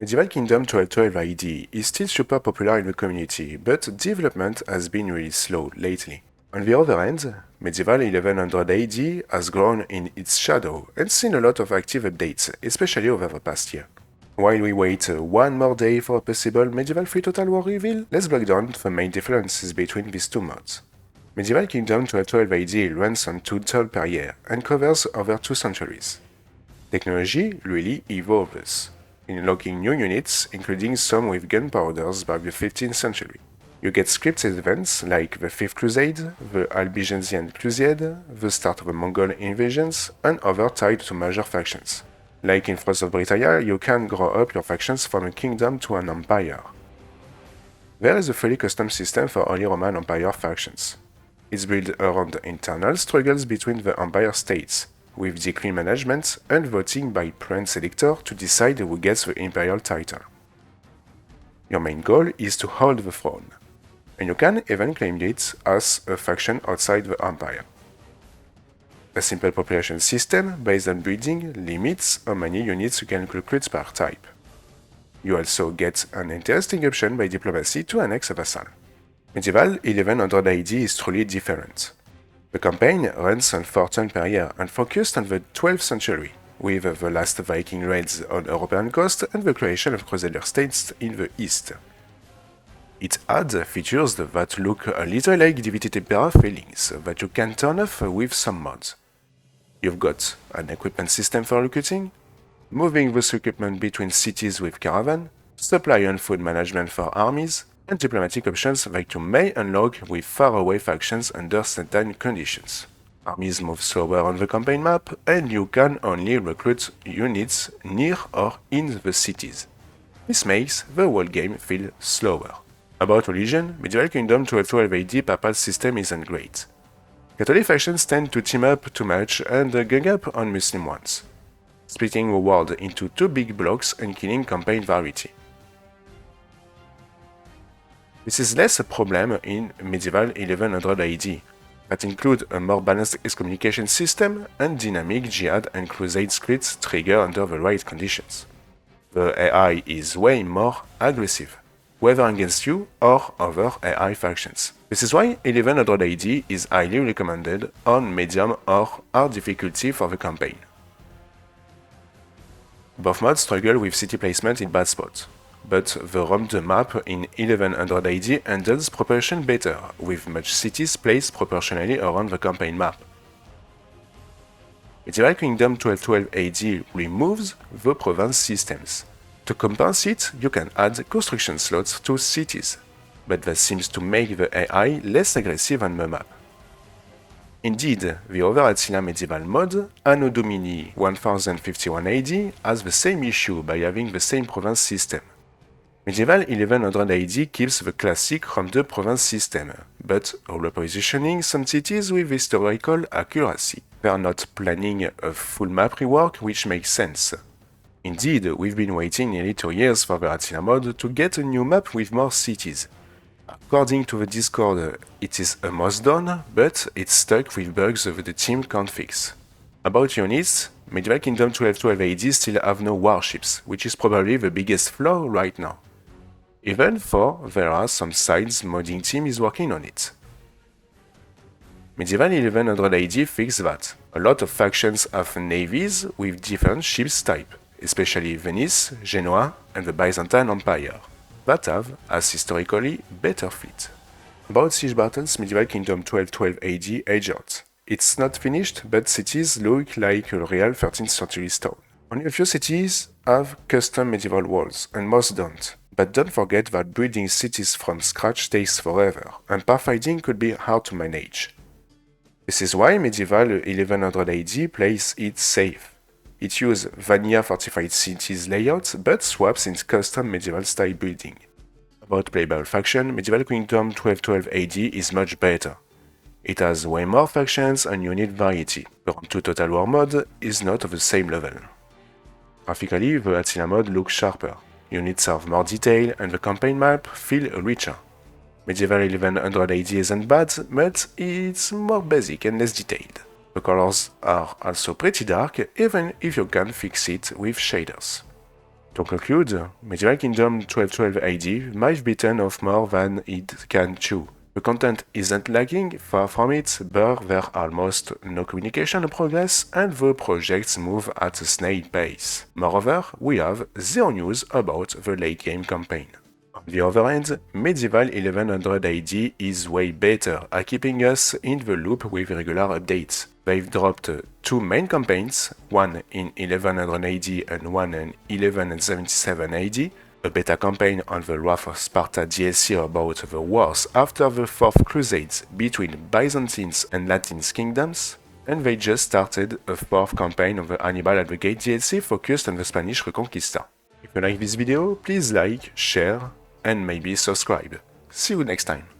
Medieval Kingdom 1212 AD is still super popular in the community, but development has been really slow lately. On the other hand, Medieval 1100 AD has grown in its shadow and seen a lot of active updates, especially over the past year. While we wait one more day for a possible Medieval 3 Total War reveal, let's break down the main differences between these two mods. Medieval Kingdom 1212 AD runs on 2 turns per year and covers over 2 centuries. Technology really evolves, unlocking new units, including some with gunpowders by the 15th century. You get scripted events like the Fifth Crusade, the Albigensian Crusade, the start of the Mongol invasions, and other tied to major factions. Like in Frost of Britannia, you can grow up your factions from a kingdom to an empire. There is a fully custom system for Holy Roman Empire factions. It's built around internal struggles between the empire states, with decree management and voting by prince elector to decide who gets the imperial title. Your main goal is to hold the throne, and you can even claim it as a faction outside the empire. A simple population system based on breeding limits how many units you can recruit per type. You also get an interesting option by diplomacy to annex a vassal. Medieval 1100 AD is truly different. The campaign runs on 4 turns per year and focused on the 12th century, with the last Viking raids on European coast and the creation of Crusader states in the east. It adds features that look a little like Divided Empire feelings that you can turn off with some mods. You've got an equipment system for recruiting, moving this equipment between cities with caravan, supply and food management for armies, and diplomatic options that you may unlock with faraway factions under certain conditions. Armies move slower on the campaign map, and you can only recruit units near or in the cities. This makes the whole game feel slower. About religion, Medieval Kingdom 1212 AD papal system isn't great. Catholic factions tend to team up too much and gang up on Muslim ones, splitting the world into 2 big blocks and killing campaign variety. This is less a problem in Medieval 1100 AD, that include a more balanced excommunication system and dynamic jihad and crusade scripts trigger under the right conditions. The AI is way more aggressive, whether against you or other AI factions. This is why 1100 AD is highly recommended on medium or hard difficulty for the campaign. Both mods struggle with city placement in bad spots, but the roamed map in 1100 AD handles proportion better, with much cities placed proportionally around the campaign map. Medieval Kingdom 1212 AD removes the province systems. To compensate, you can add construction slots to cities, but that seems to make the AI less aggressive on the map. Indeed, the other Attila medieval mod, Anno Domini 1051 AD, has the same issue by having the same province system. Medieval 1100 AD keeps the classic roamed province system, but repositioning some cities with historical accuracy. They are not planning a full map rework, which makes sense. Indeed, we've been waiting nearly 2 years for the Attila mod to get a new map with more cities. According to the Discord, it is almost done, but it's stuck with bugs that the team can't fix. About units, Medieval Kingdom 1212 AD still have no warships, which is probably the biggest flaw right now. Even though there are some sides modding team is working on it. Medieval 1100 AD fixed that. A lot of factions have navies with different ships type, especially Venice, Genoa, and the Byzantine Empire, that have, as historically, better fleet. About siege battles, Medieval Kingdom 1212 AD age out. It's not finished, but cities look like a real 13th century stone. Only a few cities have custom medieval walls, and most don't. But don't forget that building cities from scratch takes forever, and pathfinding could be hard to manage. This is why Medieval 1100 AD plays it safe. It uses vanilla fortified cities layout, but swaps in custom medieval style building. About playable faction, Medieval Kingdom 1212 AD is much better. It has way more factions and unit variety. The Round 2 Total War mod is not of the same level. Graphically, the Attila mod looks sharper. Units have more detail and the campaign map feel richer. Medieval 1100 AD isn't bad, but it's more basic and less detailed. The colors are also pretty dark, even if you can fix it with shaders. To conclude, Medieval Kingdom 1212 AD might be beaten off more than it can chew. The content isn't lagging, far from it, but there are almost no communication progress and the projects move at a snail pace. Moreover, we have zero news about the late game campaign. On the other hand, Medieval 1100 AD is way better at keeping us in the loop with regular updates. They've dropped two main campaigns, one in 1100 AD and one in 1177 AD, a beta campaign on the Wrath of Sparta DLC about the wars after the Fourth Crusade between Byzantines and Latin kingdoms, and they just started a fourth campaign of the Hannibal at the Gate DLC focused on the Spanish Reconquista. If you like this video, please like, share, and maybe subscribe. See you next time.